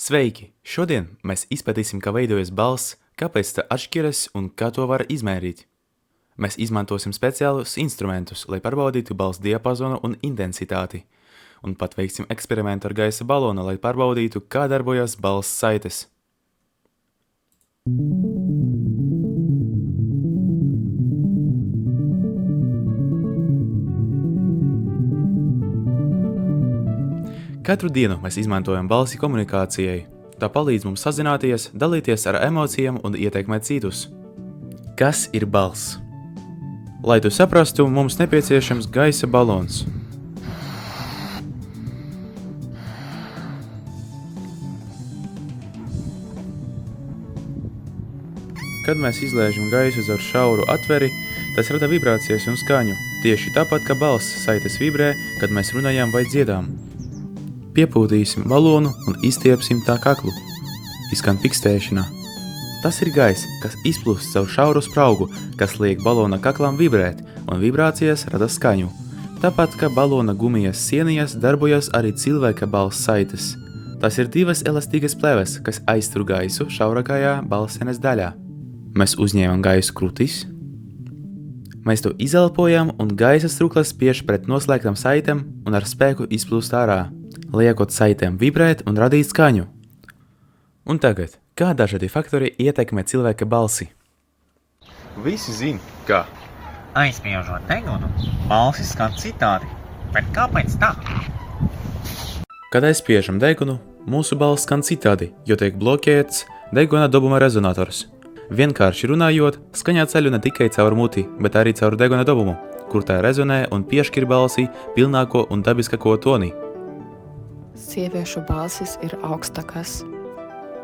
Sveiki! Šodien mēs izpētīsim, kā veidojas balss, kāpēc tā atšķiras un kā to var izmērīt. Mēs izmantosim speciālus instrumentus, lai pārbaudītu balss diapazonu un intensitāti, un pat veiksim eksperimentu ar gaisa balonu, lai pārbaudītu, kā darbojas balss saites. Katru dienu mēs izmantojam balsi komunikācijai. Tā palīdz mums sazināties, dalīties ar emocijām un ietekmēt citus. Kas ir balss? Lai to saprastu, mums nepieciešams gaisa balons. Kad mēs izlēžam gaisu caur šauru atveri, tas rada vibrācijas un skaņu, tieši tāpat kā balss saites vibrē, kad mēs runājam vai dziedām. Piepūtīsim balonu un izstiepsim tā kaklu. Izskan pikstēšanā. Tas ir gaiss, kas izplūst caur šauru spraugu, kas liek balona kaklam vibrēt, un vibrācijas rada skaņu. Tāpat kā balona gumijas sienijas darbojas arī cilvēka balss saites. Tas ir divas elastīgas pleves, kas aiztur gaisu šaurakajā balsenes daļā. Mēs uzņēmam gaisu krūtis. Mēs to izelpojam un gaisa struklas spiež pret noslēgtam saitēm un ar spēku izplūst ārā, liekot saitēm vibrēt un radīt skaņu. Un tagad, kā dažādi faktori ietekmē cilvēka balsi? Visi zin, kā. Aizspiežot degunu, balsis skan citādi, bet kāpēc tā? Kad aizspiežam degunu, mūsu balss skan citādi, jo tiek bloķēts deguna dobuma rezonators. Vienkārši runājot, skaņā ceļu ne tikai caur muti, bet arī caur deguna dobumu, kur tā rezonē un piešķir balsī pilnāko un dabiskāko toni. Sieviešu balsis ir augstākas.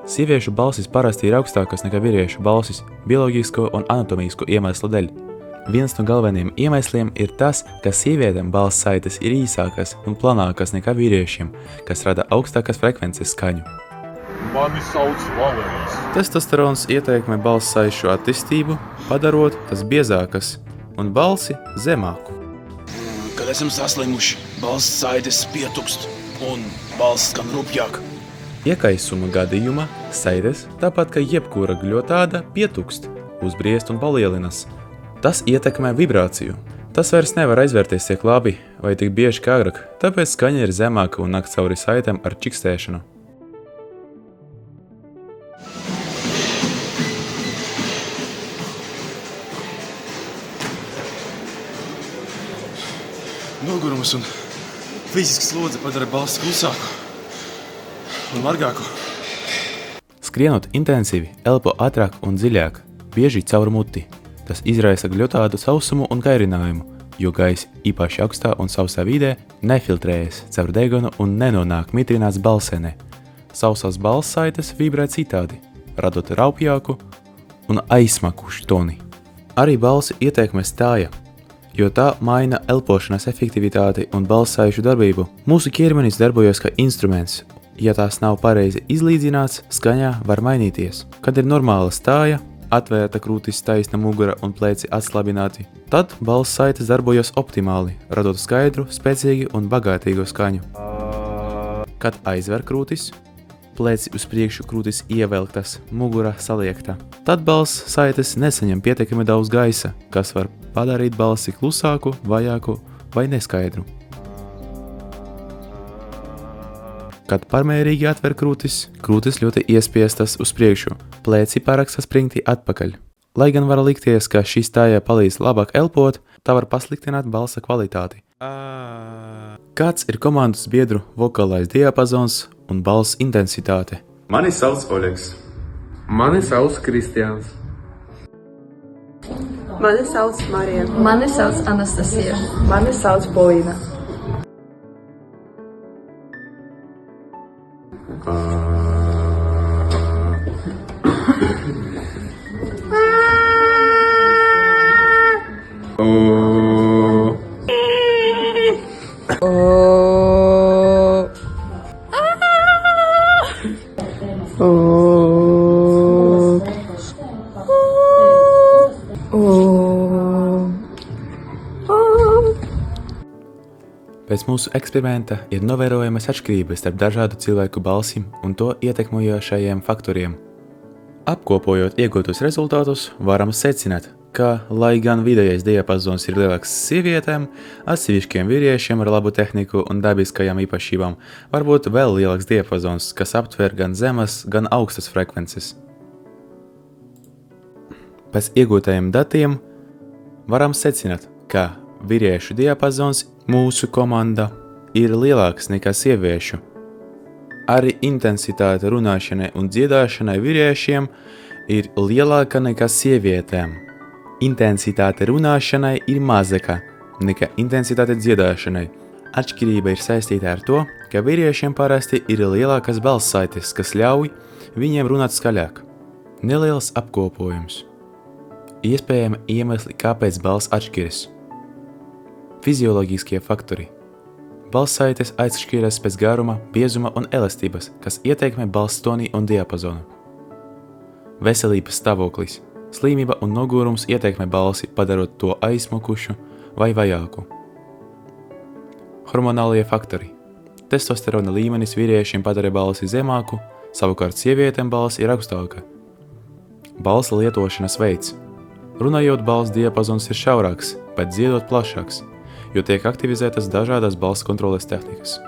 Sieviešu balsis parasti ir augstākas nekā vīriešu balsis bioloģisko un anatomisku iemeslu dēļ. Viens no galvenajiem iemesliem ir tas, ka sievietēm balss saites ir īsākas un planākas nekā vīriešiem, kas rada augstākas frekvences skaņu. Mani sauc Valērijas. Testosterons ietekmē balss saišu attīstību, padarot tas biezākas un balsi zemāku. Kad esam saslimuši, balss saites pietukst un balss skan rupjāk. Iekaisuma gadījumā saites, tāpat kā jebkura gļotāda, pietukst, uzbriest un palielinās. Tas ietekmē vibrāciju. Tas vairs nevar aizvērties tik labi vai tik bieži kā agrāk, tāpēc skaņa ir zemāka un nāk cauri saitēm ar čikstēšanu. Nogurums un fiziska slodze padara balsi klusāku un margāku. Skrienot intensīvi, elpo ātrāk un dziļāk, bieži caur muti. Tas izraisa gļotādu sausumu un kairinājumu, jo gaiss īpaši augstā un sausā vidē nefiltrējas caur degunu un nenonāk mitrināts balsenē. Sausās balss saites vibrē citādi, radot raupjāku un aizsmakušu toni. Arī balsi ietekmē stāja, jo tā maina elpošanas efektivitāti un balss saišu darbību. Mūsu ķermenis darbojas kā instruments. Ja tās nav pareizi izlīdzināts, skaņā var mainīties. Kad ir normāla stāja, atvērta krūtis, taisna mugura un pleci atslabināti, tad balss saites darbojas optimāli, radot skaidru, spēcīgu un bagātīgu skaņu. Kad aizver krūtis, pleci uz priekšu krūtis ievelktas, mugura saliekta, tad balss saites nesaņem pietiekami daudz gaisa, kas var padarīt balsi klusāku, vājāku vai neskaidru. Kad pārmērīgi atver krūtis, krūtis ļoti iespiestas uz priekšu, pleci pārāk saspringti atpakaļ. Lai gan var likties, ka šī stāja palīdz labāk elpot, tā var pasliktināt balsa kvalitāti. Kāds ir komandas biedru vokālais diapazons un balss intensitāte? Mani sauc Oļegs. Mani sauc Kristiāns. Mani sauc Marija. Mani sauc Anastasija. Mani sauc Polīna. Pēc Pēc mūsu eksperimenta ir novērojamas atšķirības starp dažādu cilvēku balsim un to ietekmojošajiem faktoriem. Apkopojot iegūtus rezultātus, varam secināt, ka, lai gan vidējais diapazons ir lielāks sievietēm, atsevišķiem vīriešiem ar labu tehniku un dabiskajām īpašībām var būt vēl lielāks diapazons, kas aptver gan zemes, gan augstas frekvences. Pēc iegūtajiem datiem varam secināt, ka vīriešu diapazons mūsu komanda ir lielāks nekā sieviešu. Arī intensitāte runāšanai un dziedāšanai vīriešiem ir lielāka nekā sievietēm. Intensitāte runāšanai ir mazāka nekā intensitāte dziedāšanai. Atšķirība ir saistīta ar to, ka vīriešiem parasti ir lielākas balssaites, kas ļauj viņiem runāt skaļāk. Neliels apkopojums. Iespējami iemesli, kāpēc balss atšķiras. Fizioloģiskie faktori. Balssaites atšķiras pēc garuma, biezuma un elastības, kas ietekmē balss toni un diapazonu. Veselības stāvoklis. Slimība un nogurums ietekmē balsi, padarot to aizsmukušu vai vajāku. Hormonālie faktori. Testosterona līmenis vīriešiem padara balsi zemāku, savukārt sievietēm balsi ir augstāka. Balsa lietošanas veids. Runājot, balss diapazons ir šaurāks, bet dziedot plašāks, jo tiek aktivizētas dažādas balss kontroles tehnikas.